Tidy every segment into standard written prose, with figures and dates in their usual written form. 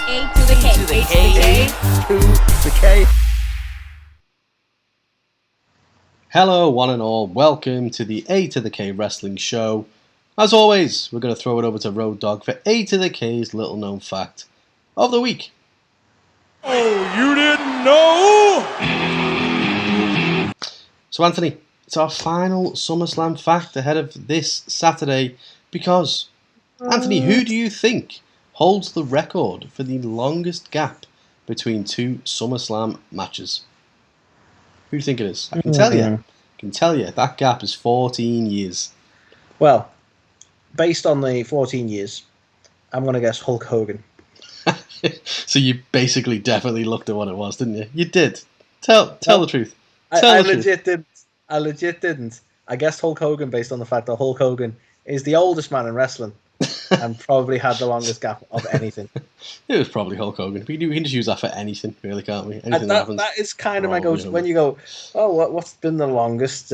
A to the K. to the K. To the K. Hello, one and all. Welcome to the A to the K Wrestling Show. As always, we're going to throw it over to Road Dogg for A to the K's little known fact of the week. Oh, you didn't know? So, Anthony, it's our final SummerSlam fact ahead of this Saturday because, Anthony, who do you think holds the record for the longest gap between two SummerSlam matches? Who do you think it is? I can tell you. I can tell you that gap is 14 years. Well, based on the 14 years, I'm going to guess Hulk Hogan. So you basically definitely looked at what it was, didn't you? You did. Tell the truth. I legit didn't. I legit didn't. I guessed Hulk Hogan based on the fact that Hulk Hogan is the oldest man in wrestling and probably had the longest gap of anything. It was probably Hulk Hogan. We can just use that for anything, really, can't we? Anything that happens. That is kind of my go-to. When you go, oh, what's been the longest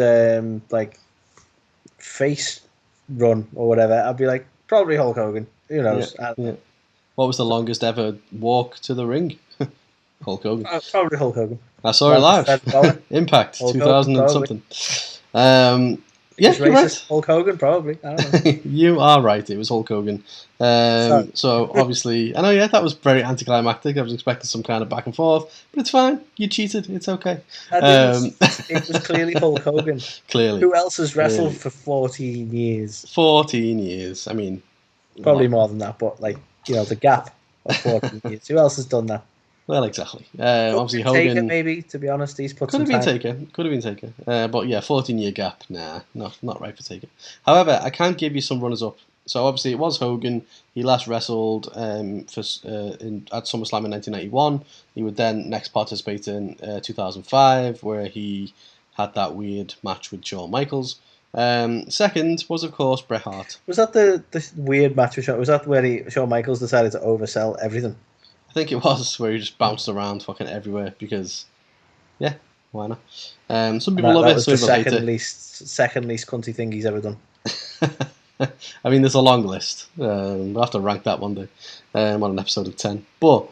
face run or whatever, I'd be like, probably Hulk Hogan. Who knows? Yeah. What was the longest ever walk to the ring? Hulk Hogan. Probably Hulk Hogan. I saw it live. Impact, Hulk 2000 Hogan, and something. Yeah, you're right. Hulk Hogan, probably. I don't know. You are right. It was Hulk Hogan. So obviously, I know. Yeah, that was very anticlimactic. I was expecting some kind of back and forth, but it's fine. You cheated. It's okay. It was clearly Hulk Hogan. Clearly. Who else has wrestled for 14 years? 14 years. I mean, probably more than that, but the gap of 14 years. Who else has done that? Well, exactly. Obviously, Hogan. Maybe, to be honest, he's put could have been taken. But yeah, 14-year gap. Nah, not right for taken. However, I can give you some runners up. So obviously, it was Hogan. He last wrestled at SummerSlam in 1991. He would then next participate in 2005, where he had that weird match with Shawn Michaels. Second was, of course, Bret Hart. Was that the weird match with Shawn? Was that where Shawn Michaels decided to oversell everything? I think it was where he just bounced around fucking everywhere because, yeah, why not? Some people love it, some people hate it. Second least cunty thing he's ever done. I mean, there's a long list. We'll have to rank that one day on an episode of 10. But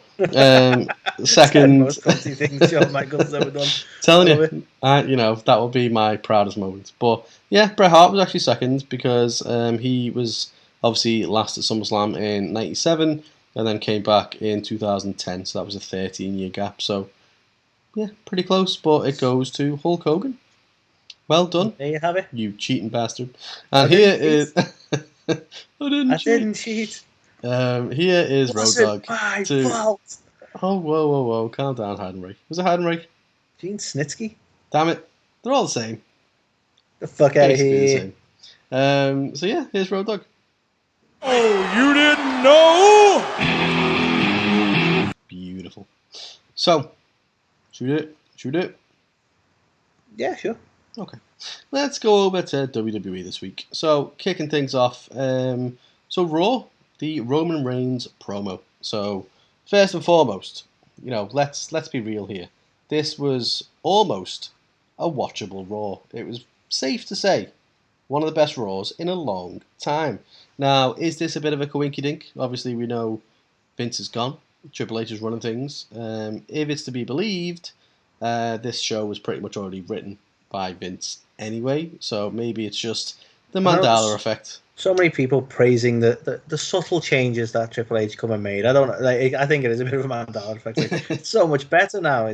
second, most cunty things Shawn Michaels has ever done. Telling you, that will be my proudest moment. But yeah, Bret Hart was actually second because he was obviously last at SummerSlam in '97. And then came back in 2010, so that was a 13-year gap. So, yeah, pretty close, but it goes to Hulk Hogan. Well done. There you have it. You cheating bastard. And here is... I didn't cheat. Here is Road Dogg. My fault. Oh, whoa. Calm down, Heidenreich. Was it Heidenreich? Gene Snitsky? Damn it. They're all the same. The fuck out of here. So, yeah, here's Road Dogg. Oh, you didn't know? Beautiful. So, shoot it. Yeah, sure. Okay. Let's go over to WWE this week. So, kicking things off. Raw, the Roman Reigns promo. So, first and foremost, let's be real here. This was almost a watchable Raw. It was safe to say one of the best Raws in a long time. Now, is this a bit of a coinky-dink? Obviously, we know Vince is gone. Triple H is running things. If it's to be believed, this show was pretty much already written by Vince anyway. So maybe it's just the Mandela effect. So many people praising the subtle changes that Triple H come and made. I think it is a bit of a Mandela effect. It's so much better now.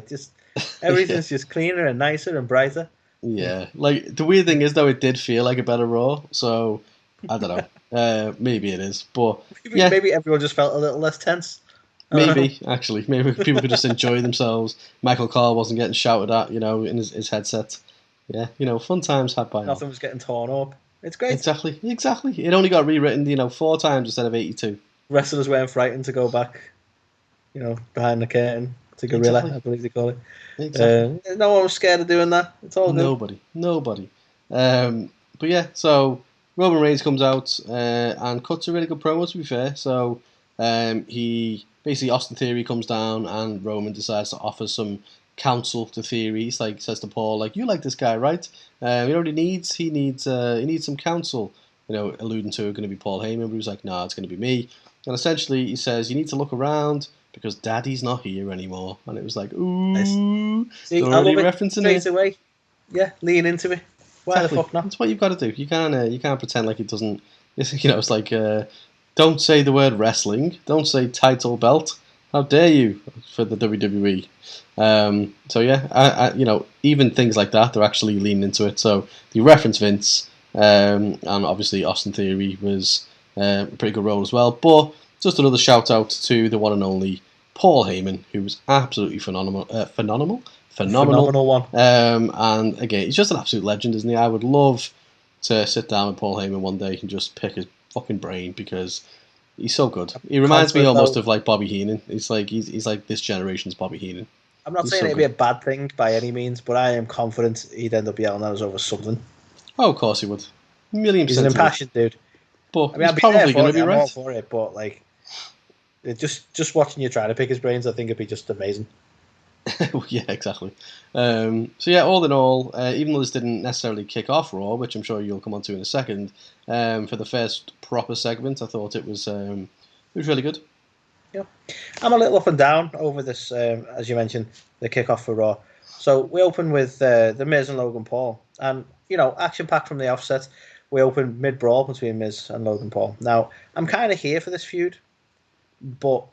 Everything's just cleaner and nicer and brighter. Yeah, the weird thing is though, it did feel like a better Raw. So I don't know. Maybe it is, but maybe everyone just felt a little less tense. Maybe people could just enjoy themselves. Michael Cole wasn't getting shouted at, in his headset. Yeah, fun times had by now. Nothing was getting torn up. It's great. Exactly. It only got rewritten, 4 times instead of 82. Wrestlers weren't frightened to go back, behind the curtain to Gorilla, exactly. I believe they call it. Exactly. No one was scared of doing that. It's all good. Nobody. But yeah, so Roman Reigns comes out and cuts a really good promo, to be fair. So he basically, Austin Theory comes down and Roman decides to offer some counsel to Theory. He's says to Paul, you like this guy, right? You know what he needs? He needs some counsel. Alluding to it going to be Paul Heyman, but he was like, nah, it's going to be me. And essentially he says, you need to look around. because Daddy's not here anymore. And it was like, ooh, See, they're I already love it referencing straight it. away. Yeah, lean into it. Why Exactly. the fuck not? That's what you've got to do. You can't pretend like it doesn't. It's like, don't say the word wrestling. Don't say title belt. How dare you for the WWE? So yeah, even things like that, they're actually leaning into it. So the reference Vince, and obviously Austin Theory was a pretty good role as well. But just another shout out to the one and only Paul Heyman, who was absolutely phenomenal. Phenomenal one. And again, he's just an absolute legend, isn't he? I would love to sit down with Paul Heyman one day and just pick his fucking brain because he's so good. He reminds me almost of like Bobby Heenan. He's like this generation's Bobby Heenan. I'm not saying it'd be a bad thing by any means, but I am confident he'd end up yelling at us over something. Oh, of course he would. $1,000,000%. He's an impassioned dude. But he's probably going to be right. I'm all for it, but like, just watching you try to pick his brains, I think it'd be just amazing. Yeah, exactly. So yeah, all in all, even though this didn't necessarily kick off Raw, which I'm sure you'll come on to in a second, for the first proper segment, I thought it was really good. Yeah, I'm a little up and down over this, as you mentioned, the kickoff for Raw. So we open with the Miz and Logan Paul, and action packed from the offset. We open mid brawl between Miz and Logan Paul. Now I'm kind of here for this feud, but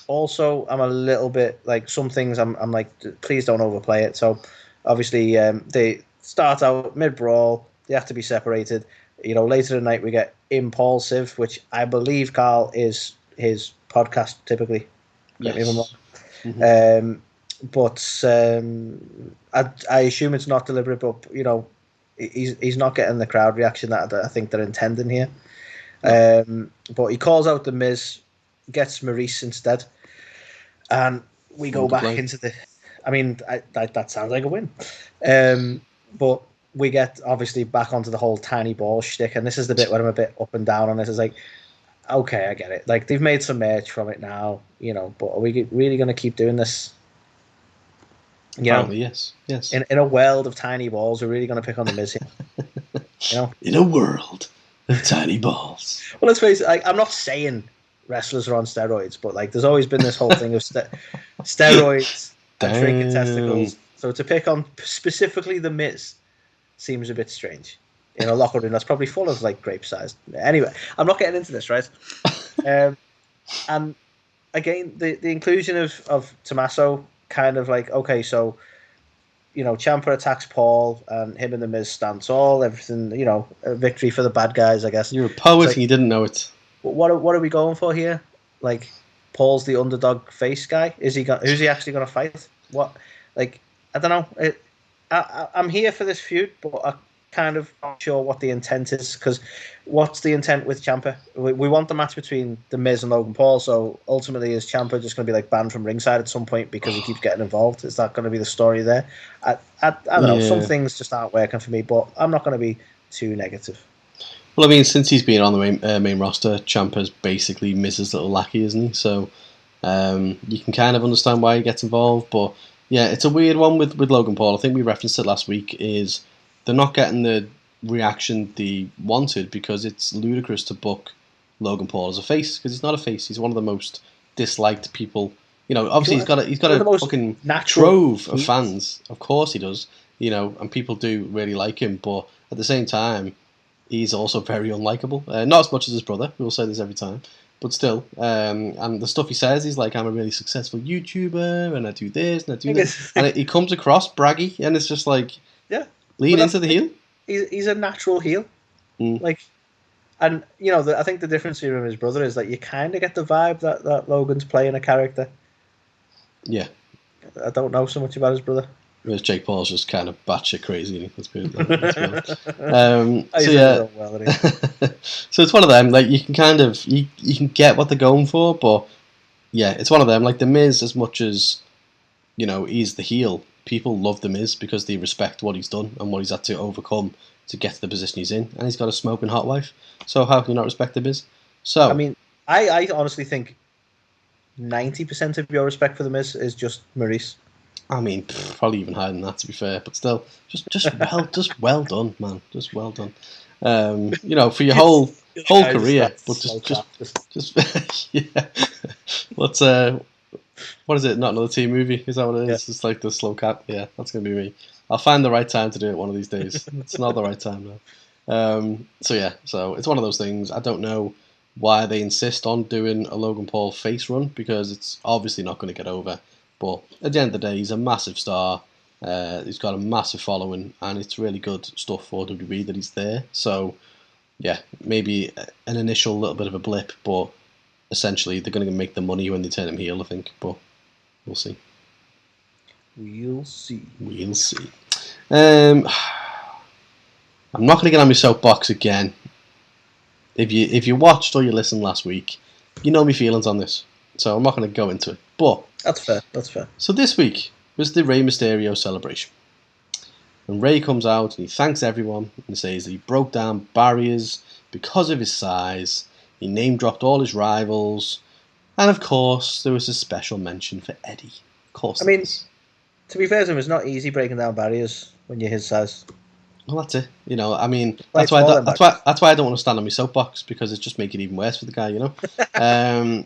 also I'm a little bit like some things. I'm like, please don't overplay it. So obviously they start out mid brawl. They have to be separated. Later in the night we get Impulsive, which I believe Carl is his podcast typically. Yes. Mm-hmm. But I assume it's not deliberate. But he's not getting the crowd reaction that I think they're intending here. But he calls out the Miz, gets Maurice instead, and we go back into the. I mean, that sounds like a win. But we get obviously back onto the whole tiny ball shtick, and this is the bit where I'm a bit up and down on this. It's like, okay, I get it. Like they've made some merch from it now, but are we really going to keep doing this? Apparently, yes. In a world of tiny balls, we're really going to pick on the Miz here. In a world of tiny balls. Well, let's face it. I'm not saying wrestlers are on steroids, but like there's always been this whole thing of steroids and shrinking testicles. So to pick on specifically the Miz seems a bit strange. In a locker room that's probably full of like grape sized. Anyway, I'm not getting into this, right? And again, the inclusion of Tommaso kind of like, okay, so Ciampa attacks Paul and him and the Miz stand tall, everything, a victory for the bad guys, I guess. You're a poet and you didn't know it. What are we going for here? Like, Paul's the underdog face guy. Who's he actually going to fight? What? Like, I don't know. I'm here for this feud, but I kind of not sure what the intent is, because what's the intent with Ciampa? We want the match between the Miz and Logan Paul, so ultimately is Ciampa just going to be like banned from ringside at some point because he keeps getting involved? Is that going to be the story there? I don't know. Some things just aren't working for me, but I'm not going to be too negative. Well, I mean, since he's been on the main roster, Ciampa's basically Miz's little lackey, isn't he? So you can kind of understand why he gets involved, but yeah, it's a weird one with Logan Paul. I think we referenced it last week, is they're not getting the reaction they wanted because it's ludicrous to book Logan Paul as a face, because he's not a face. He's one of the most disliked people. Obviously he's got a fucking trove of fans. Of course he does. And people do really like him, but at the same time, he's also very unlikable. Not as much as his brother. We'll say this every time, but still. And the stuff he says, he's like, I'm a really successful YouTuber, and I do this and I do that, and he comes across braggy, and it's just like, yeah. Lean into the heel. He's a natural heel, like, and I think the difference here with his brother is that you kind of get the vibe that Logan's playing a character. Yeah, I don't know so much about his brother. Whereas Jake Paul's just kind of batshit crazy. Let's be honest. So yeah, so it's one of them. Like you can kind of you can get what they're going for, but yeah, it's one of them. Like the Miz, as much as he's the heel, people love The Miz because they respect what he's done and what he's had to overcome to get to the position he's in. And he's got a smoking hot wife. So how can you not respect The Miz? So I mean, I honestly think 90% of your respect for The Miz is just Maurice. I mean, probably even higher than that, to be fair. But still, just well done, man. Just well done. For your whole career, but just yeah. Well, What's what is it? Not Another Teen Movie? Is that what it is? Yeah. It's like the slow cat. Yeah, that's gonna be me. I'll find the right time to do it one of these days. It's not the right time now. So yeah, so it's one of those things. I don't know why they insist on doing a Logan Paul face run, because it's obviously not going to get over. But at the end of the day, he's a massive star. He's got a massive following, and it's really good stuff for WWE that he's there. So yeah, maybe an initial little bit of a blip, but essentially they're going to make the money when they turn him heel, I think. But we'll see. We'll see. We'll see. I'm not going to get on my soapbox again. If you watched or you listened last week, you know my feelings on this, so I'm not going to go into it. But that's fair. That's fair. So this week was the Rey Mysterio celebration, and Rey comes out and he thanks everyone and says that he broke down barriers because of his size. He name dropped all his rivals, and of course there was a special mention for Eddie. Of course. I mean, to be fair to him, it's not easy breaking down barriers when you're his size. Well, that's it. You know, I mean, that's why I don't want to stand on my soapbox, because it's just making it even worse for the guy. You know.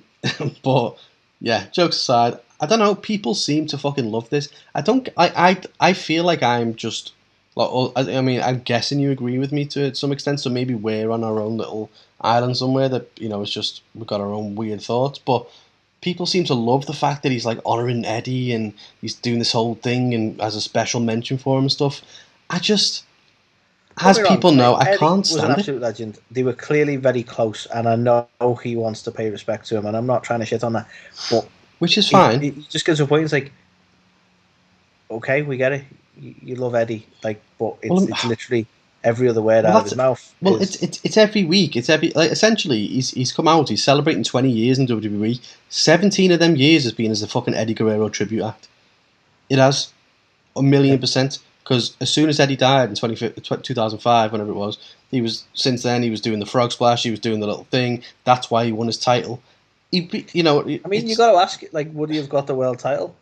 But yeah, jokes aside, I don't know. People seem to fucking love this. I feel like I'm just. Like, I mean, I'm guessing you agree with me to some extent. So maybe we're on our own little island somewhere that, you know, it's just we've got our own weird thoughts. But people seem to love the fact that he's like honoring Eddie and he's doing this whole thing and as a special mention for him and stuff. I just. As people know, I can't stand it. Eddie was an absolute legend. They were clearly very close, and I know he wants to pay respect to him, and I'm not trying to shit on that. But which is fine. He just gets to a point. It's like, okay, we get it. You love Eddie, like, but it's literally every other word out of his mouth. Well, it's every week. It's every essentially. He's come out. He's celebrating 20 years in WWE. 17 of them years has been as the fucking Eddie Guerrero tribute act. It has 1,000,000%. Because as soon as Eddie died in 2005, whenever it was, since then he was doing the frog splash, he was doing the little thing. That's why he won his title. You know, I mean, you got to ask, like, would he have got the world title?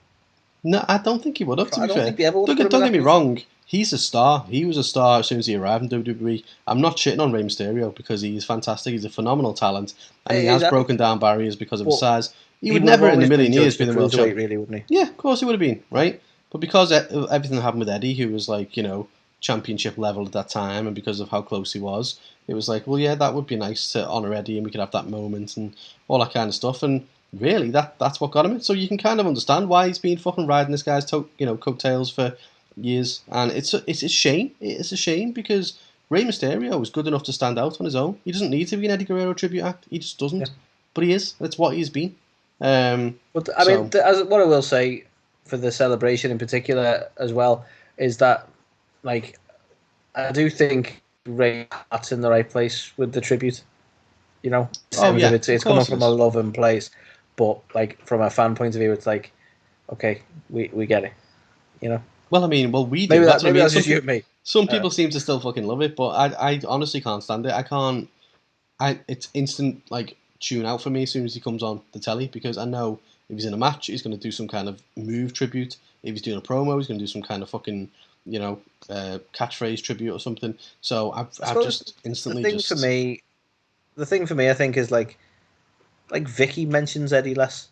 No, I don't think he would have. To be fair, think he ever don't get me wrong. He's a star. He was a star as soon as he arrived in WWE. I'm not shitting on Rey Mysterio, because he's fantastic. He's a phenomenal talent, and he has broken down barriers because of his size. He would never in a million years be the world champion, really, wouldn't he? Yeah, of course he would have been, right? But because of everything that happened with Eddie, who was like, you know, championship level at that time, and because of how close he was, it was like, well, yeah, that would be nice to honour Eddie, and we could have that moment and all that kind of stuff. And really, that's what got him it. So you can kind of understand why he's been fucking riding this guy's coattails for years. And it's a shame. It's a shame, because Rey Mysterio is good enough to stand out on his own. He doesn't need to be an Eddie Guerrero tribute act. He just doesn't. Yeah. But he is. That's what he's been. But I mean, what I will say for the celebration in particular as well is that, like, I do think Rey Hart's in the right place with the tribute. You know, it's coming from a loving place, but like from a fan point of view, it's like, okay, we get it. You know. Well, I mean, we do. Maybe that's just you and me. Some people seem to still fucking love it, but I honestly can't stand it. I can't. It's instant like tune out for me as soon as he comes on the telly, because I know if he's in a match, he's going to do some kind of move tribute. If he's doing a promo, he's going to do some kind of fucking, you know, catchphrase tribute or something. So I've just instantly the thing for me, I think, is like Vicky mentions Eddie less,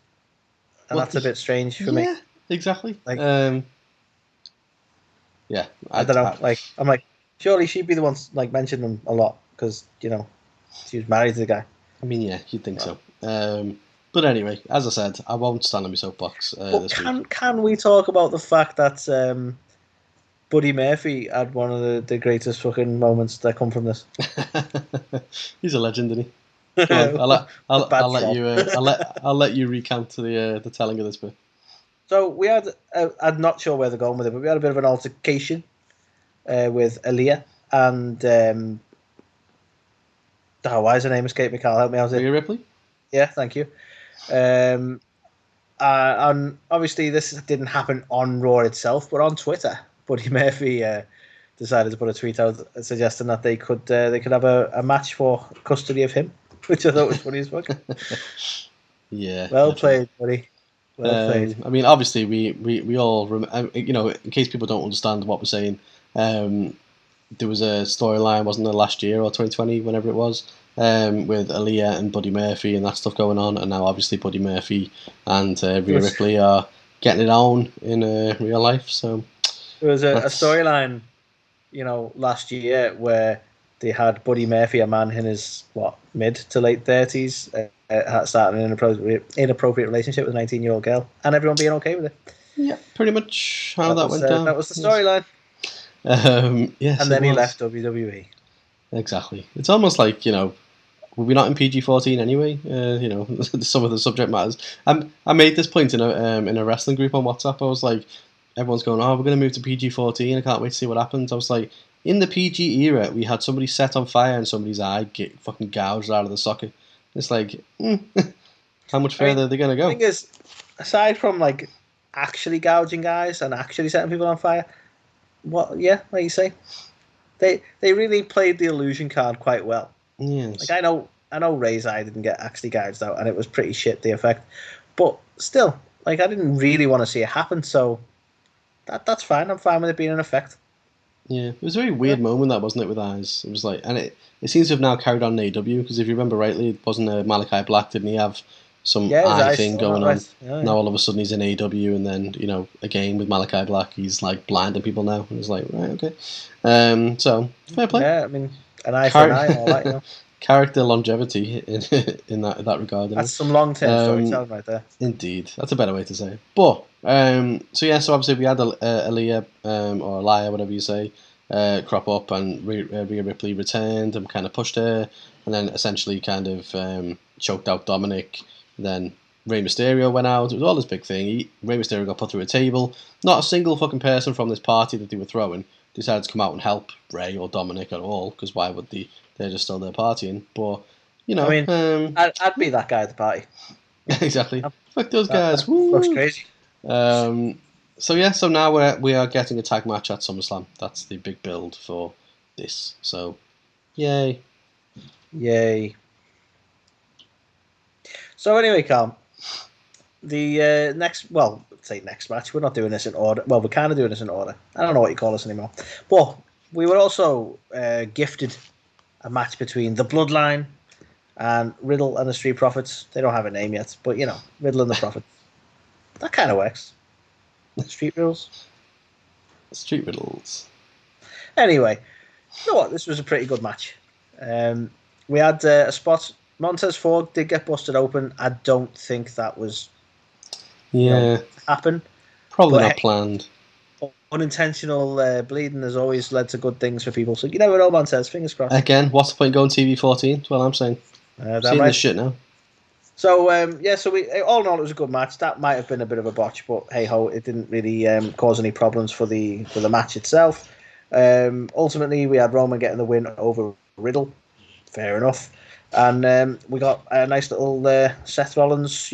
and that's a bit strange for me. Yeah, exactly. Like, yeah, I don't know. I'm like, surely she'd be the one like mentioning him a lot, because, you know, she was married to the guy. I mean, yeah, you'd think so. But anyway, as I said, I won't stand on my soapbox this week. Can we talk about the fact that Buddy Murphy had one of the greatest fucking moments that come from this? He's a legend, isn't he? I'll let you recount the telling of this bit. So we had, I'm not sure where they're going with it, but we had a bit of an altercation with Aaliyah and why is her name escape me? Carl, help me out here. Rhea Ripley. Yeah, thank you. And obviously this didn't happen on Raw itself, but on Twitter, Buddy Murphy decided to put a tweet out suggesting that they could have a match for custody of him, which I thought was funny as fuck. Yeah. Well played, buddy. Well played. I mean, obviously we all you know, in case people don't understand what we're saying, there was a storyline, wasn't there, last year or 2020, whenever it was, with Aaliyah and Buddy Murphy and that stuff going on, and now obviously Buddy Murphy and Rhea Ripley are getting it on in real life. So there was a storyline, last year where they had Buddy Murphy, a man in his mid to late 30s, starting an inappropriate relationship with a 19-year-old girl, and everyone being okay with it. Yeah, pretty much how that went down. That was the storyline. Yes, and then he left WWE. Exactly. It's almost like, were we not in PG-13 anyway? Some of the subject matters. I made this point in a wrestling group on WhatsApp. I was like, everyone's going, oh, we're going to move to PG-14. I can't wait to see what happens. I was like, in the PG era, we had somebody set on fire and somebody's eye get fucking gouged out of the socket. It's like, how much further are they going to go? The thing is, aside from like actually gouging guys and actually setting people on fire, like you say, they really played the illusion card quite well. Yes. Like I know Ray's eye didn't get actually gouged out, and it was pretty shit, the effect. But still, like, I didn't really want to see it happen, so that's fine. I'm fine with it being an effect. Yeah, it was a very weird moment, that, wasn't it, with eyes? It was like, and it seems to have now carried on in AEW, because if you remember rightly, it wasn't Malachi Black, didn't he have some eye thing going on? Yeah. Now all of a sudden he's in AEW, and then, again with Malachi Black, he's like blinding people now, and it's like, right, okay. So, fair play. Yeah, I mean, an eye for an eye and all that, Character longevity in that regard. That's some long-term storytelling right there. Indeed, that's a better way to say it. But so obviously we had Aaliyah or Aliyah, whatever you say, crop up, and Rhea Ripley returned and kind of pushed her, and then essentially kind of choked out Dominic. Then Rey Mysterio went out. It was all this big thing. Rey Mysterio got put through a table. Not a single fucking person from this party that they were throwing decided to come out and help Rey or Dominic at all, because why would they? They're just still there partying. But, I mean, I'd be that guy at the party. Exactly. Fuck those guys. Woo! Looks crazy. So now we are getting a tag match at SummerSlam. That's the big build for this. So, yay. Yay. So anyway, Carl, the next match, we're not doing this in order. Well, we're kind of doing this in order. I don't know what you call this anymore. But we were also gifted a match between the Bloodline and Riddle and the Street Profits. They don't have a name yet, but Riddle and the Profits. That kind of works. Street Riddles. Street Riddles. Anyway, you know what? This was a pretty good match. We had a spot. Montez Ford did get busted open. I don't think that was happen. Probably not planned. Unintentional bleeding has always led to good things for people, so you never know, Montez. Fingers crossed. Again, what's the point going TV-14? That's what I'm saying. Seeing this shit now. So so we all in all, it was a good match. That might have been a bit of a botch, but hey ho, it didn't really cause any problems for the match itself. Ultimately, we had Roman getting the win over Riddle. Fair enough, and we got a nice little Seth Rollins,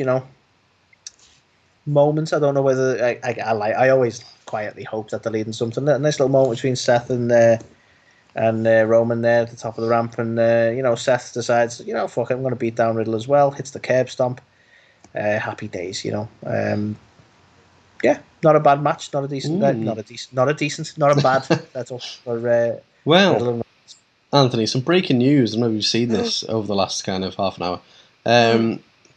moment. I don't know whether I always quietly hope that they're leading something. A nice little moment between Seth and Roman there at the top of the ramp, and Seth decides, fuck it, I'm going to beat down Riddle as well. Hits the curb stomp. Happy days, not a bad match, not a bad. That's all for well, Anthony. Some breaking news. I don't know if you've seen this over the last kind of half an hour.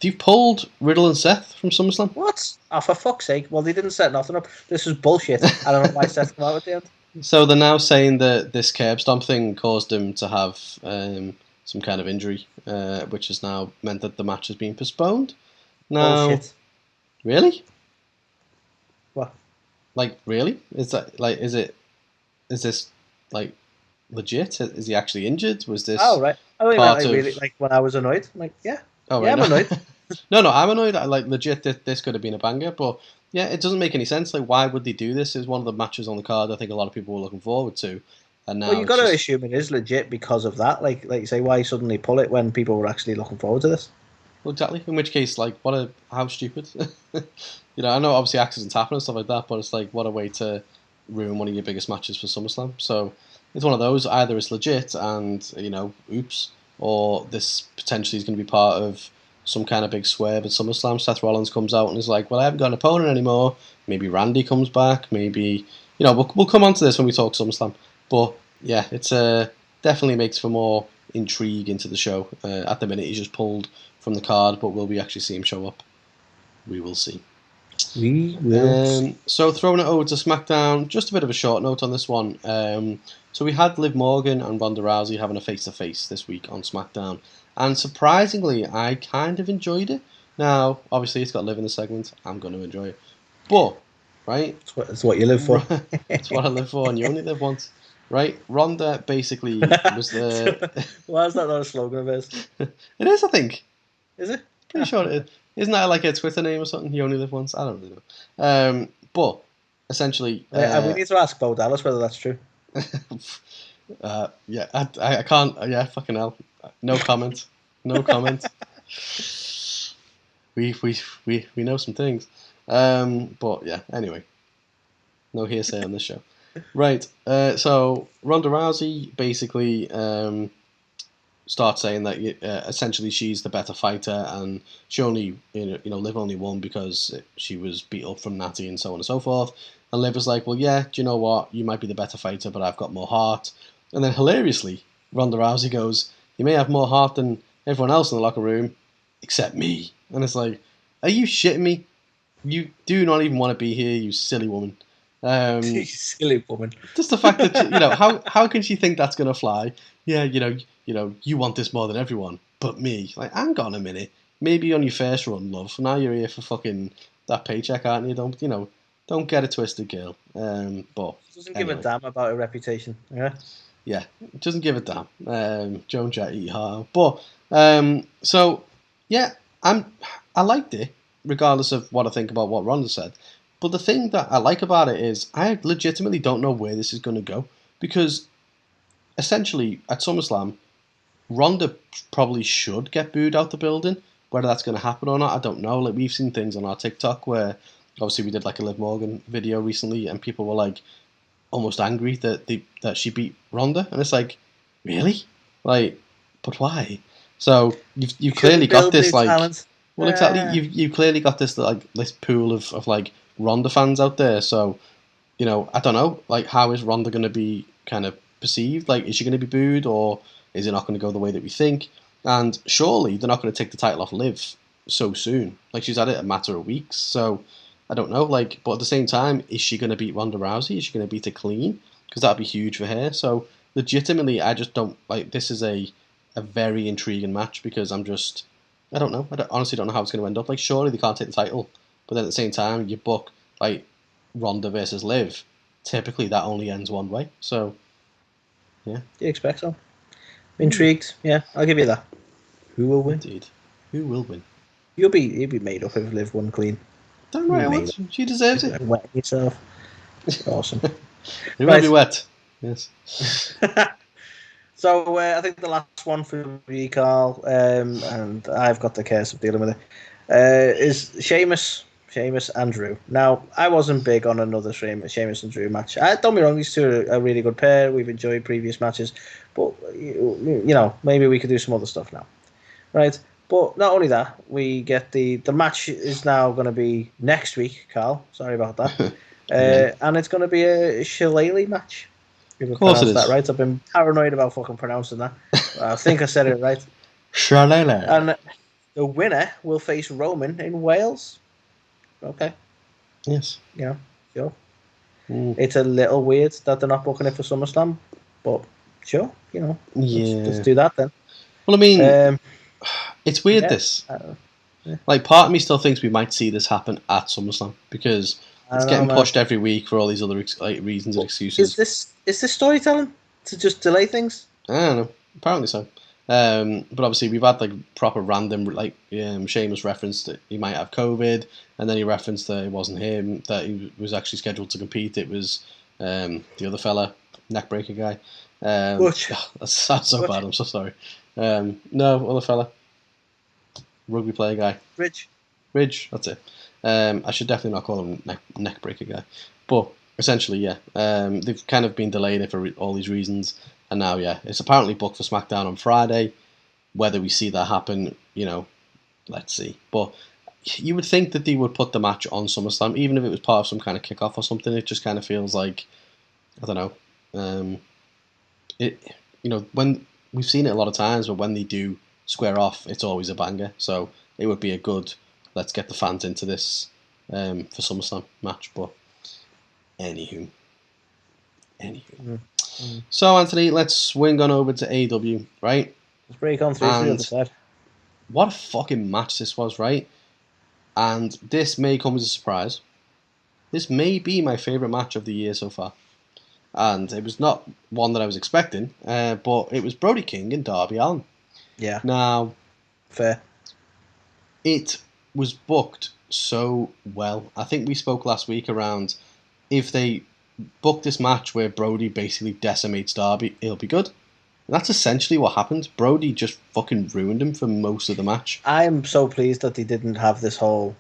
They've pulled Riddle and Seth from SummerSlam. What? Oh, for fuck's sake. Well, they didn't set nothing up. This was bullshit. I don't know why Seth came out at the end. So they're now saying that this curb stomp thing caused him to have some kind of injury, which has now meant that the match has been postponed. Now, bullshit. Really? What? Like, really? Is this like legit? Is he actually injured? Was this? Oh, right. I don't even really, like, when I was annoyed. I'm like, yeah. Oh, yeah, right, I'm annoyed. No, I'm annoyed. Like, legit, this could have been a banger, but yeah, it doesn't make any sense. Like, why would they do this? It's one of the matches on the card I think a lot of people were looking forward to, and now you've got to assume it is legit because of that. Like you say, why suddenly pull it when people were actually looking forward to this? Well, exactly. In which case, like, how stupid. I know obviously accidents happen and stuff like that, but it's like, what a way to ruin one of your biggest matches for SummerSlam. So it's one of those. Either it's legit and oops, or this potentially is going to be part of some kind of big swerve at SummerSlam. Seth Rollins comes out and is like, well, I haven't got an opponent anymore. Maybe Randy comes back. Maybe, we'll come on to this when we talk SummerSlam. But, yeah, it's definitely makes for more intrigue into the show. At the minute, he's just pulled from the card, but will we actually see him show up? We will see. We will see. So throwing it over to SmackDown, just a bit of a short note on this one. So we had Liv Morgan and Ronda Rousey having a face-to-face this week on SmackDown, and surprisingly, I kind of enjoyed it. Now, obviously, it's got Liv in the segment. I'm going to enjoy it, but right, It's what you live for. it's what I live for, and you only live once, right? Ronda basically was the. Why is that not a slogan of his? It is, I think. Is it? Pretty sure it is. Isn't that like a Twitter name or something? You only live once? I don't really know. But essentially, we need to ask Bo Dallas whether that's true. yeah, I can't. Yeah, fucking hell. No comment. No comment. We know some things. But yeah. Anyway, no hearsay on this show. Right. So Ronda Rousey basically starts saying that essentially she's the better fighter, and she only Liv only won because she was beat up from Natty and so on and so forth. And Liv was like, well, yeah, do you know what? You might be the better fighter, but I've got more heart. And then hilariously, Ronda Rousey goes, you may have more heart than everyone else in the locker room, except me. And it's like, are you shitting me? You do not even want to be here, you silly woman. You silly woman. Just the fact that how can she think that's gonna fly? Yeah, you want this more than everyone, but me. Like, hang on a minute. Maybe on your first run, love. Now you're here for fucking that paycheck, aren't you? Don't get it twisted, girl. But She doesn't give a damn about her reputation. Yeah. Yeah, doesn't give a damn. Joan Jett eat heart. But so yeah, I liked it, regardless of what I think about what Ronda said. But the thing that I like about it is I legitimately don't know where this is going to go, because essentially at SummerSlam, Ronda probably should get booed out the building. Whether that's going to happen or not, I don't know. Like, we've seen things on our TikTok where obviously we did like a Liv Morgan video recently, and people were like almost angry that she beat Ronda, and it's like, really? Like, but why? So you've clearly got this like talent. Well, exactly. You've clearly got this like this pool of like Ronda fans out there. So I don't know. Like, how is Ronda going to be kind of perceived? Like, is she going to be booed, or is it not going to go the way that we think? And surely they're not going to take the title off Liv so soon. Like, she's had it a matter of weeks. So I don't know. Like, but at the same time, is she going to beat Ronda Rousey? Is she going to beat her clean? Because that'd be huge for her. So legitimately, I just don't like. This is a very intriguing match, because I don't know. Honestly don't know how it's going to end up. Like, surely they can't take the title, but then at the same time, you book like Ronda versus Liv. Typically, that only ends one way. So, yeah. Do you expect so? Intrigued. Yeah, I'll give you that. Who will win? Indeed. Who will win? You'll be made up if Liv won clean. Don't worry, she deserves it. Wet yourself. Awesome. It will be wet. Yes. So I think the last one for you, Carl, and I've got the curse of dealing with it, is Sheamus and Drew. Now, I wasn't big on another Sheamus and Drew match. Don't get me wrong, these two are a really good pair. We've enjoyed previous matches, but maybe we could do some other stuff now, right? But not only that, we get the match is now going to be next week, Carl. Sorry about that, and it's going to be a shillelagh match. Of course it is. That right? I've been paranoid about fucking pronouncing that. I think I said it right. Shillelagh. And the winner will face Roman in Wales. Okay. Yes. Sure. It's a little weird that they're not booking it for SummerSlam, but sure, let's do that then. Well, I mean, it's weird this. Like, part of me still thinks we might see this happen at SummerSlam, because it's getting pushed every week for all these other reasons and excuses. Is this storytelling to just delay things? I don't know. Apparently so. But obviously we've had like proper random, like Sheamus referenced that he might have COVID, and then he referenced that it wasn't him, that he was actually scheduled to compete. It was the other fella, neckbreaker guy. Butch. That sounds so bad. I'm so sorry. No, other fella, rugby player guy. Ridge. That's it. I should definitely not call him neckbreaker guy, but essentially, yeah. They've kind of been delaying it for all these reasons. And now, yeah, it's apparently booked for SmackDown on Friday. Whether we see that happen, let's see. But you would think that they would put the match on SummerSlam, even if it was part of some kind of kickoff or something. It just kind of feels like, I don't know. When we've seen it a lot of times, but when they do square off, it's always a banger. So it would be a good, let's get the fans into this for SummerSlam match. But anywho. So Anthony, let's swing on over to AEW, right? Let's break on through to the other side. What a fucking match this was, right? And this may come as a surprise. This may be my favourite match of the year so far. And it was not one that I was expecting, but it was Brody King and Darby Allin. Yeah. Now, fair. It was booked so well. I think we spoke last week around if they book this match where Brody basically decimates Darby, it'll be good. And that's essentially what happened. Brody just fucking ruined him for most of the match. I'm so pleased that they didn't have this whole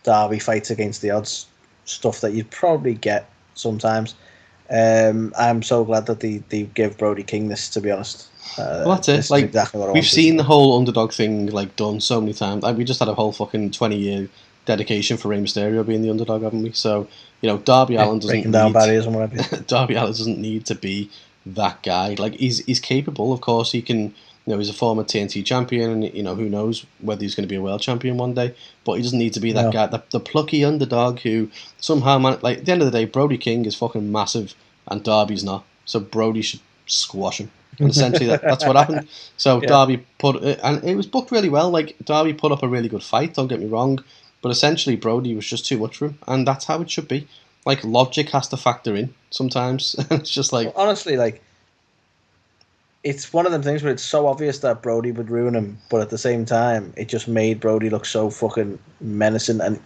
Darby fights against the odds stuff that you'd probably get sometimes. I'm so glad that they give Brody King this, to be honest. Well, that's it. Like, exactly what we've seen the whole underdog thing like done so many times. Like, we just had a whole fucking 20-year dedication for Rey Mysterio being the underdog, haven't we? So, you know, Darby Allin doesn't down barriers and whatever. Darby Allin doesn't need to be that guy. Like, he's capable, of course. He can, you know, he's a former TNT champion, and you know, who knows whether he's going to be a world champion one day. But he doesn't need to be that guy, the plucky underdog who somehow, like, at the end of the day, Brody King is fucking massive, and Darby's not. So Brody should squash him. And essentially, that's what happened. So Darby and it was booked really well. Like, Darby put up a really good fight. Don't get me wrong. But essentially, Brody was just too much for him, and that's how it should be. Like, logic has to factor in sometimes. It's just like, well, honestly, like, it's one of them things where it's so obvious that Brody would ruin him, but at the same time, it just made Brody look so fucking menacing and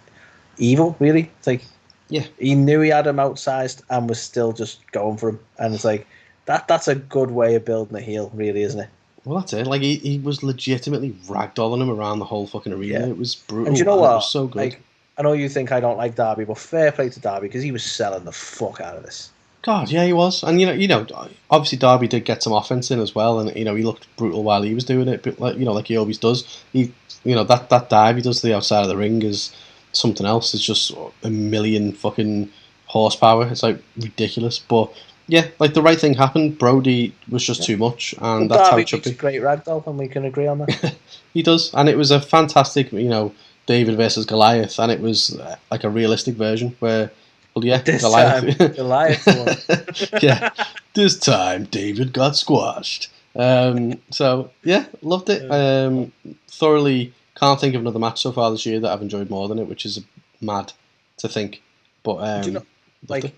evil. Really, it's like, yeah, he knew he had him outsized and was still just going for him, and it's like that's a good way of building a heel, really, isn't it? Well, that's it. Like, he was legitimately ragdolling him around the whole fucking arena. Yeah. It was brutal. And do you know what? It was so good. Like, I know you think I don't like Darby, but fair play to Darby, because he was selling the fuck out of this. God, yeah, he was. And, you know, obviously Darby did get some offense in as well, and, you know, he looked brutal while he was doing it, but, like, you know, like he always does. You know, that dive he does to the outside of the ring is something else. It's just a million fucking horsepower. It's, like, ridiculous. But, yeah, like, the right thing happened. Brody was just too much, and that's how it should be. Darby makes a great ragdoll, and we can agree on that. He does, and it was a fantastic, you know, David versus Goliath, and it was like a realistic version where, well, yeah, this Goliath. Time, Goliath won. Yeah, this time David got squashed. So yeah, loved it. Thoroughly can't think of another match so far this year that I've enjoyed more than it, which is mad to think. But do you know, like,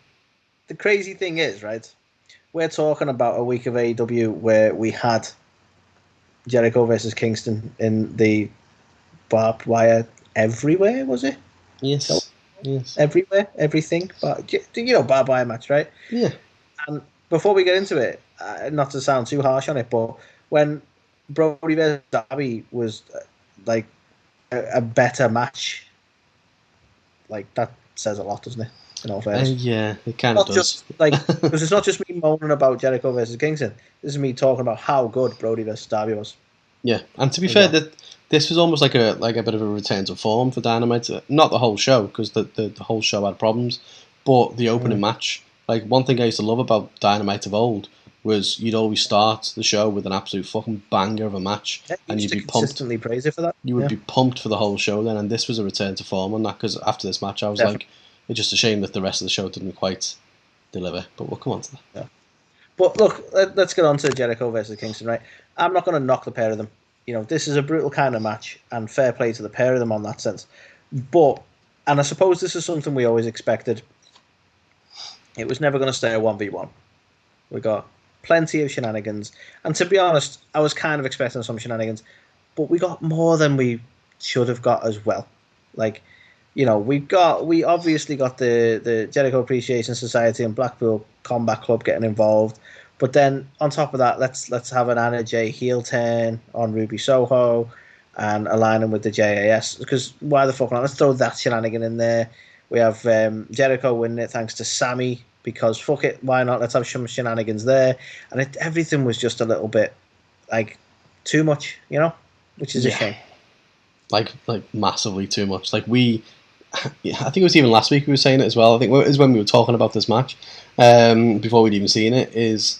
the crazy thing is, right? We're talking about a week of AEW where we had Jericho versus Kingston in the barbed wire everywhere, was it? Yes. So, yes. Everywhere, everything. But, you know, barbed wire match, right? Yeah. And before we get into it, not to sound too harsh on it, but when Brody versus Darby was like a better match, like, that says a lot, doesn't it? In all fairness. Yeah, it kind of does. Just, like, because it's not just me moaning about Jericho versus Kingston. This is me talking about how good Brody versus Darby was. Yeah, and to be fair, that this was almost like a bit of a return to form for Dynamite. Not the whole show, because the whole show had problems, but the opening match. Like, one thing I used to love about Dynamite of old was you'd always start the show with an absolute fucking banger of a match, and you'd be pumped. Consistently praise it for that. You would be pumped for the whole show then, and this was a return to form on that, because after this match I was like, it's just a shame that the rest of the show didn't quite deliver, but we'll come on to that. Yeah. But look, let's get on to Jericho versus Kingston, right? I'm not going to knock the pair of them. You know, this is a brutal kind of match, and fair play to the pair of them on that sense. But, and I suppose this is something we always expected, it was never going to stay a 1v1. We got plenty of shenanigans, and to be honest, I was kind of expecting some shenanigans, but we got more than we should have got as well. Like, you know, we obviously got the Jericho Appreciation Society and Blackpool Combat Club getting involved, but then on top of that, let's have an Anna Jay heel turn on Ruby Soho and align him with the JAS, because why the fuck not? Let's throw that shenanigan in there. We have Jericho winning it thanks to Sammy, because fuck it, why not? Let's have some shenanigans there. And everything was just a little bit, like, too much, you know? Which is a shame. Like massively too much. Like, I think it was even last week we were saying it as well. I think it was when we were talking about this match, before we'd even seen it, is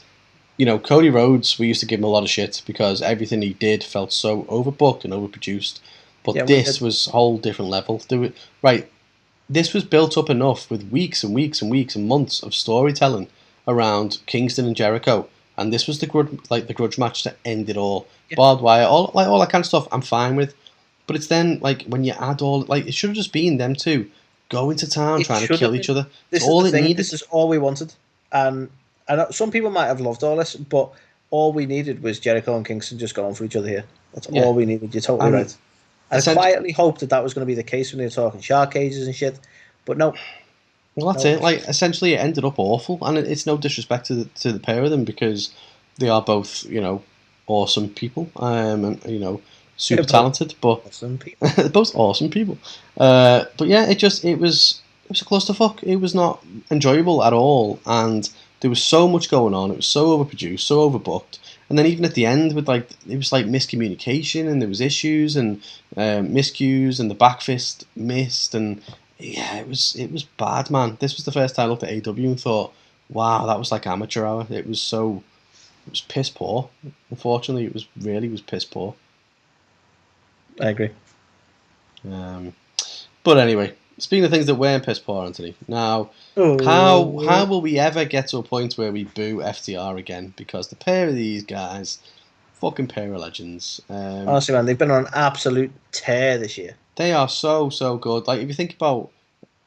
you know, Cody Rhodes, we used to give him a lot of shit because everything he did felt so overbooked and overproduced. But Yeah, this was a whole different level. Right, this was built up enough with weeks and weeks and weeks and months of storytelling around Kingston and Jericho, and this was the grudge match to end it all. Yeah. Barbed wire, all that kind of stuff. I'm fine with, but it's then like when you add all it should have just been them two going to town It trying to should kill have each been. other. This It's is all the it thing. needed. This is all we wanted, and I know some people might have loved all this, but all we needed was Jericho and Kingston just going for each other here. That's Yeah. all we needed. You're totally And right. I quietly hoped that was going to be the case when they were talking shark cages and shit, but no. Well, that's it. Like, essentially, it ended up awful, and it's no disrespect to the pair of them because they are both, you know, awesome people, and you know, super talented, but awesome people. both awesome people. But yeah, it was a clusterfuck. It was not enjoyable at all, and there was so much going on. It was so overproduced, so overbooked, and then even at the end, with it was like miscommunication, and there was issues and miscues, and the back fist missed, and yeah, it was bad, man. This was the first time I looked at AEW and thought, wow, that was like amateur hour. It was piss poor. Unfortunately, it was piss poor. I agree. But anyway, speaking of things that weren't piss poor, Anthony. Now, how will we ever get to a point where we boo FTR again? Because the pair of these guys, fucking pair of legends. Honestly, man, they've been on an absolute tear this year. They are so good. Like if you think about,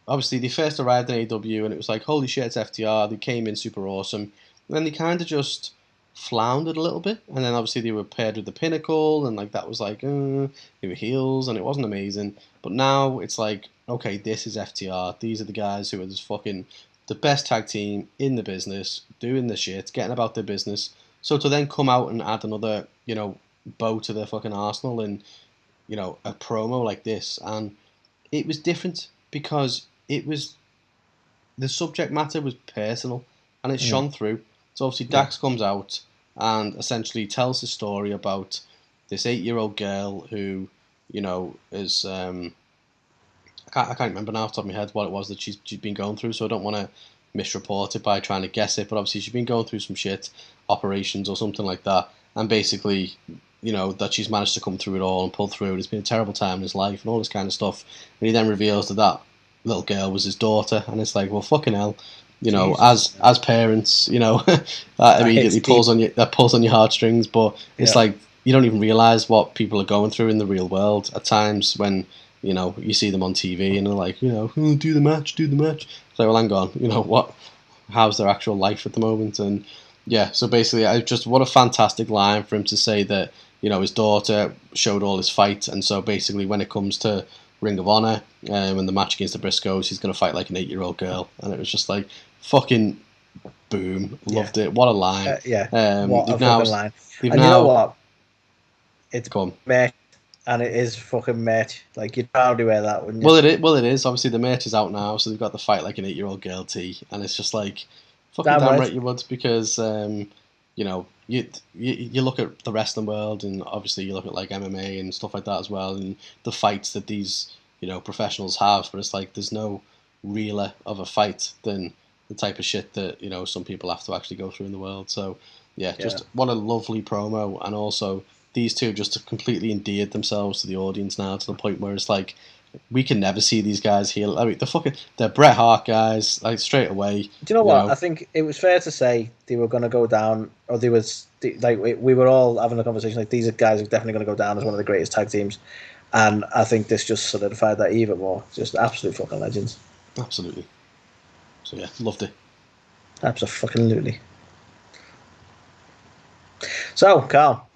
obviously they first arrived in AEW and it was like, holy shit, it's FTR. They came in super awesome. And then they kind of just floundered a little bit, and then obviously they were paired with the Pinnacle, and like that was like they were heels, and it wasn't amazing. But now it's like, okay, this is FTR. These are the guys who are just fucking the best tag team in the business, doing the shit, getting about their business. So to then come out and add another, you know, bow to their fucking arsenal and, you know, a promo like this, and it was different because it was the subject matter was personal, and it shone through. So obviously Dax comes out and essentially tells the story about this 8-year-old girl who, you know, is I can't remember now off the top of my head what it was that she's been going through, so I don't want to misreport it by trying to guess it, but obviously she's been going through some shit, operations or something like that, and basically, you know, that she's managed to come through it all and pull through, and it's been a terrible time in his life and all this kind of stuff, and he then reveals that little girl was his daughter, and it's like, well, fucking hell, you know, Jesus. as parents, you know, that immediately pulls on your heartstrings, but it's like, you don't even realise what people are going through in the real world at times when, you know, you see them on TV and they're like, you know, oh, do the match. It's like, well, hang on, you know, how's their actual life at the moment? And yeah, so basically, what a fantastic line for him to say that, you know, his daughter showed all his fight, and so basically when it comes to Ring of Honor, and the match against the Briscoes, he's going to fight like an 8-year-old girl, and it was just like, fucking boom, loved it. What a line! What a fucking line! And you know what? It's merch, and it is fucking merch. Like, you'd probably wear that, wouldn't you? Well, it is. Obviously, the merch is out now, so they've got the fight like an 8-year-old girl tee, and it's just like, fucking damn right you would, because you know, you look at the wrestling world, and obviously you look at like MMA and stuff like that as well, and the fights that these, you know, professionals have, but it's like there's no realer of a fight than the type of shit that, you know, some people have to actually go through in the world. So yeah, just what a lovely promo, and also these two just completely endeared themselves to the audience now to the point where it's like, we can never see these guys heel. I mean, they're Bret Hart guys, like, straight away. Do you know what? I think it was fair to say they were going to go down, or they was like, we were all having a conversation like, these guys are definitely going to go down as one of the greatest tag teams, and I think this just solidified that even more. Just absolute fucking legends. Absolutely. So yeah, loved it. Absolutely. So, Carl.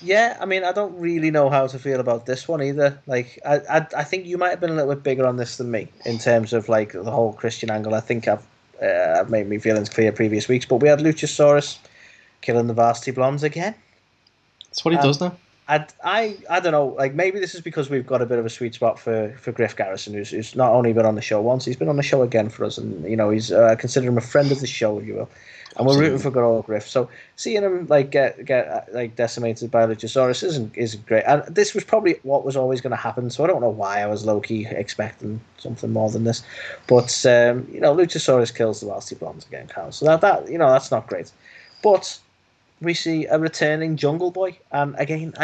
Yeah, I mean, I don't really know how to feel about this one either. Like, I think you might have been a little bit bigger on this than me in terms of like the whole Christian angle. I think I've made my feelings clear previous weeks, but we had Luchasaurus killing the Varsity Blondes again. That's what he does now. I don't know. Like maybe this is because we've got a bit of a sweet spot for Griff Garrison, who's not only been on the show once, he's been on the show again for us, and he's consider him a friend of the show, if you will. And we're rooting for good old Griff. So seeing him like get like decimated by Luchasaurus isn't great. And this was probably what was always going to happen. So I don't know why I was low key expecting something more than this. But Luchasaurus kills the whilst he blondes again, Carl. So that that's not great. But we see a returning Jungle Boy, and again,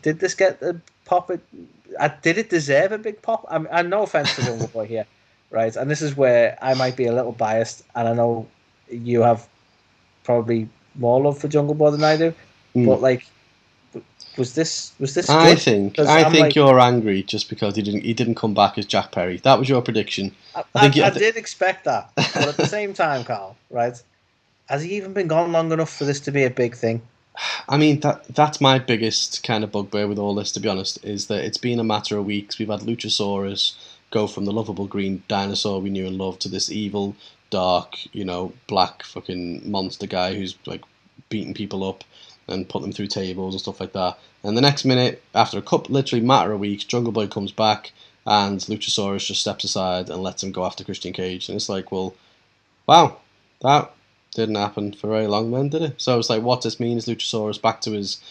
did this get a pop? Did it deserve a big pop? I'm no offense to Jungle Boy here, right? And this is where I might be a little biased, and I know you have probably more love for Jungle Boy than I do. But like, was this? I good? think you're angry just because he didn't come back as Jack Perry. That was your prediction. I did expect that, but at the same time, Carl, right? Has he even been gone long enough for this to be a big thing? I mean, that's my biggest kind of bugbear with all this, to be honest, is that it's been a matter of weeks. We've had Luchasaurus go from the lovable green dinosaur we knew and loved to this evil, dark, black fucking monster guy who's like beating people up and putting them through tables and stuff like that. And the next minute, after a couple, literally matter of weeks, Jungle Boy comes back and Luchasaurus just steps aside and lets him go after Christian Cage. And it's like, well, wow, that didn't happen for very long then, did it? So it's like, what does this mean? Is Luchasaurus back to his,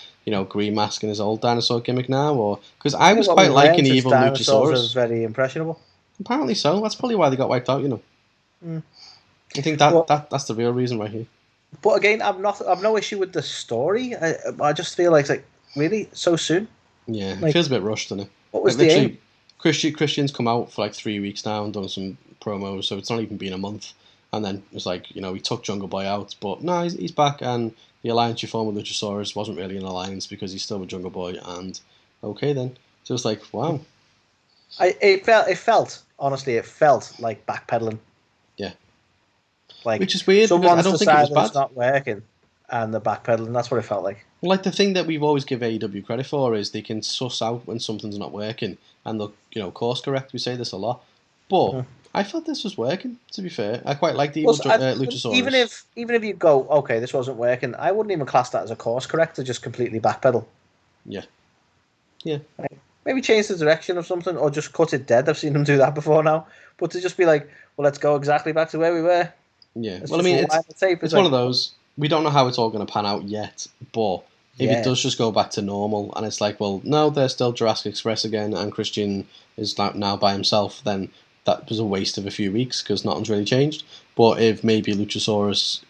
green mask and his old dinosaur gimmick now? Or because I was quite liking evil Luchasaurus. Are very impressionable. Apparently so. That's probably why they got wiped out. I think that's the real reason right here. But again, I've no issue with the story. I just feel like really so soon. Yeah, it feels a bit rushed, doesn't it? What was the aim? Christian's come out for like 3 weeks now and done some promos, so it's not even been a month. And then it's like, he took Jungle Boy out, but no, he's back, and the alliance you formed with Luchasaurus wasn't really an alliance because he's still with Jungle Boy, and okay then. So it's like, wow. It felt honestly like backpedaling. Yeah. Like, which is weird because I don't think it was bad. It's not working, and the backpedaling. That's what it felt like. Well, like the thing that we've always give AEW credit for is they can suss out when something's not working, and they'll course correct. We say this a lot, but I felt this was working. To be fair, I quite liked the evil Luchasaurus. Even if you go, okay, this wasn't working, I wouldn't even class that as a course corrector. Just completely backpedal. Yeah. Maybe change the direction of something, or just cut it dead. I've seen them do that before now. But to just be like, well, let's go exactly back to where we were. Yeah. Well, I mean, it's one of those. We don't know how it's all going to pan out yet, but if it does just go back to normal, and it's like, well, no, they're still Jurassic Express again, and Christian is now by himself, then that was a waste of a few weeks because nothing's really changed. But if maybe Luchasaurus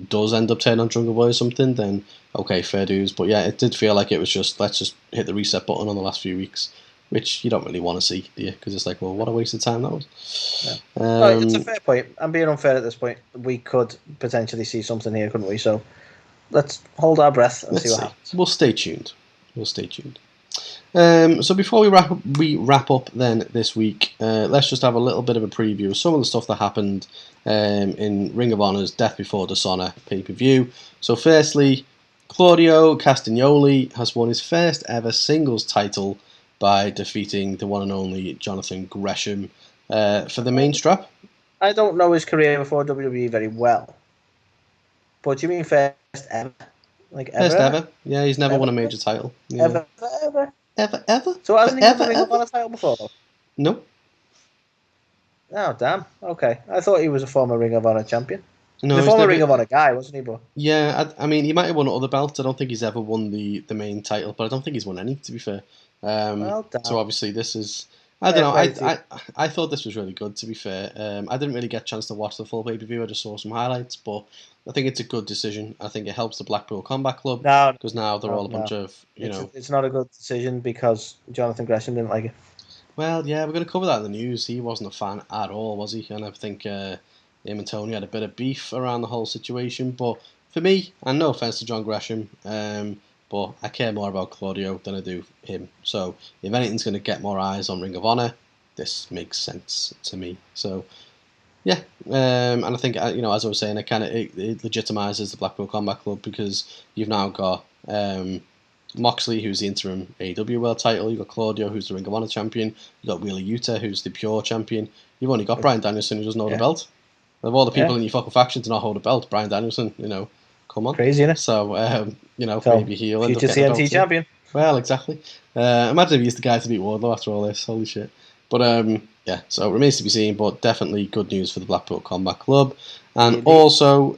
does end up turning on Jungle Boy or something, then okay, fair dues. But yeah, it did feel like it was just, let's just hit the reset button on the last few weeks, which you don't really want to see, do you? Because it's like, well, what a waste of time that was. Yeah. It's a fair point. I'm being unfair at this point. We could potentially see something here, couldn't we? So let's hold our breath and see what happens. We'll stay tuned. So before we wrap up then this week, let's just have a little bit of a preview of some of the stuff that happened in Ring of Honor's Death Before Dishonor pay-per-view. So firstly, Claudio Castagnoli has won his first ever singles title by defeating the one and only Jonathan Gresham for the main strap. I don't know his career before WWE very well, but do you mean first ever? Like ever? First ever? Yeah, he's never won a major title. Yeah. Ever? So hasn't he won a title before? No. Oh, damn. Okay. I thought he was a former Ring of Honor champion. No, he's a former Ring of Honor guy, wasn't he, bro? Yeah, I mean, he might have won other belts. I don't think he's ever won the main title, but I don't think he's won any, to be fair. Well, so obviously this is... I don't know. I thought this was really good, to be fair. I didn't really get a chance to watch the full pay-per-view. I just saw some highlights, but I think it's a good decision. I think it helps the Blackpool Combat Club because now they're all a bunch of, It's not a good decision because Jonathan Gresham didn't like it. Well, yeah, we're going to cover that in the news. He wasn't a fan at all, was he? And I think him and Tony had a bit of beef around the whole situation. But for me, and no offense to John Gresham, but I care more about Claudio than I do him. So if anything's going to get more eyes on Ring of Honor, this makes sense to me. So yeah, and I think as I was saying, it legitimizes the Blackpool Combat Club because you've now got Moxley, who's the interim AEW World Title. You've got Claudio, who's the Ring of Honor champion. You've got Wheeler Yuta, who's the Pure champion. You've only got Bryan Danielson, who doesn't hold a belt. Of all the people in your fucking faction to not hold a belt, Bryan Danielson, come on. Crazy, innit? So, So, maybe he'll end up future getting the TNT belt champion. Well, exactly. Imagine if he's the guy to beat Wardlow after all this. Holy shit. But, yeah, so it remains to be seen, but definitely good news for the Blackpool Combat Club. And also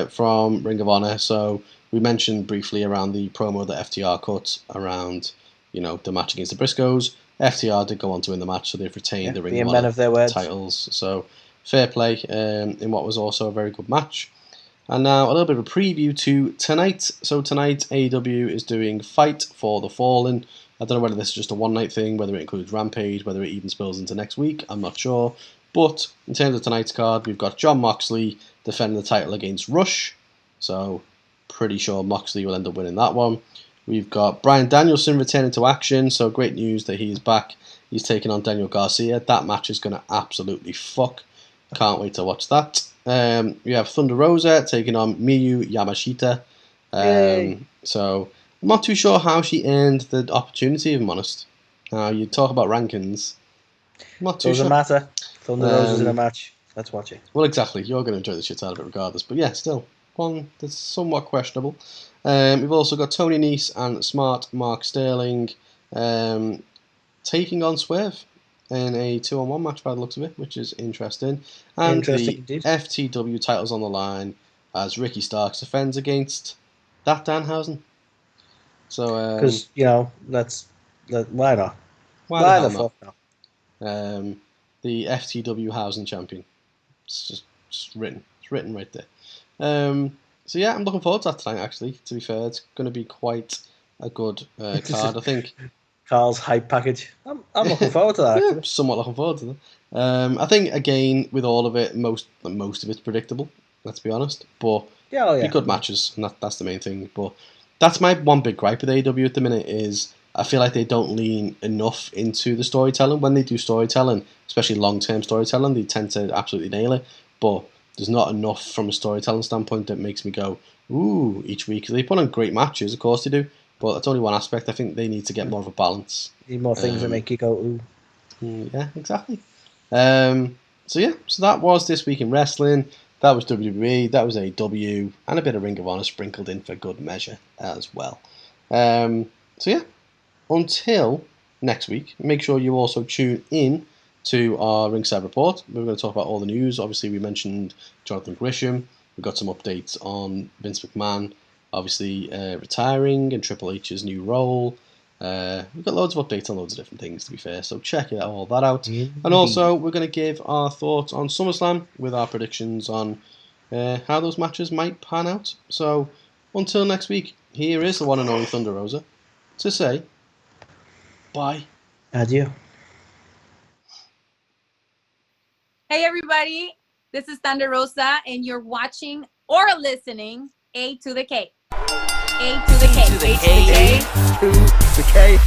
from Ring of Honor, so we mentioned briefly around the promo that FTR cut around, the match against the Briscoes. FTR did go on to win the match, so they've retained the Ring of men Honor of their words. titles. So fair play in what was also a very good match. And now a little bit of a preview to tonight. So tonight AEW is doing Fight for the Fallen. I don't know whether this is just a one-night thing, whether it includes Rampage, whether it even spills into next week. I'm not sure. But in terms of tonight's card, we've got Jon Moxley defending the title against Rush. So pretty sure Moxley will end up winning that one. We've got Bryan Danielson returning to action. So great news that he's back. He's taking on Daniel Garcia. That match is going to absolutely fuck. Can't wait to watch that. We have Thunder Rosa taking on Miyu Yamashita. So I'm not too sure how she earned the opportunity, if I'm honest. Now, you talk about rankings. I'm not too Doesn't sure. matter. Thunder Rosa's in a match. Let's watch it. Well, exactly. You're going to enjoy the shit out of it regardless. But yeah, still, one that's somewhat questionable. We've also got Tony Nese and Smart Mark Sterling taking on Swerve in a 2-on-1 match by the looks of it, which is interesting. And the indeed. FTW titles on the line as Ricky Starks defends against that Danhausen. So, because why not? Why the fuck not? The FTW Housing Champion. It's just written. It's written right there. So yeah, I'm looking forward to that tonight. Actually, to be fair, it's going to be quite a good card, I think. Carl's hype package. I'm looking forward to that. Actually. Yeah, somewhat looking forward to that. I think again with all of it, most of it's predictable. Let's be honest, but be good matches, and that's the main thing. But that's my one big gripe with AEW at the minute is I feel like they don't lean enough into the storytelling. When they do storytelling, especially long-term storytelling, they tend to absolutely nail it. But there's not enough from a storytelling standpoint that makes me go, ooh, each week. They put on great matches, of course they do. But that's only one aspect. I think they need to get more of a balance. Need more things that make you go, ooh. Yeah, exactly. So that was This Week in Wrestling. That was WWE, that was AEW, and a bit of Ring of Honor sprinkled in for good measure as well. Until next week, make sure you also tune in to our Ringside Report. We're going to talk about all the news. Obviously, we mentioned Jonathan Grisham. We've got some updates on Vince McMahon, obviously retiring and Triple H's new role. We've got loads of updates on loads of different things, to be fair, so check all that out. And also, we're going to give our thoughts on SummerSlam with our predictions on how those matches might pan out. So, until next week, here is the one and only Thunder Rosa to say bye. Adieu. Hey everybody, this is Thunder Rosa, and you're watching or listening A to the K. A to the K. A to the K.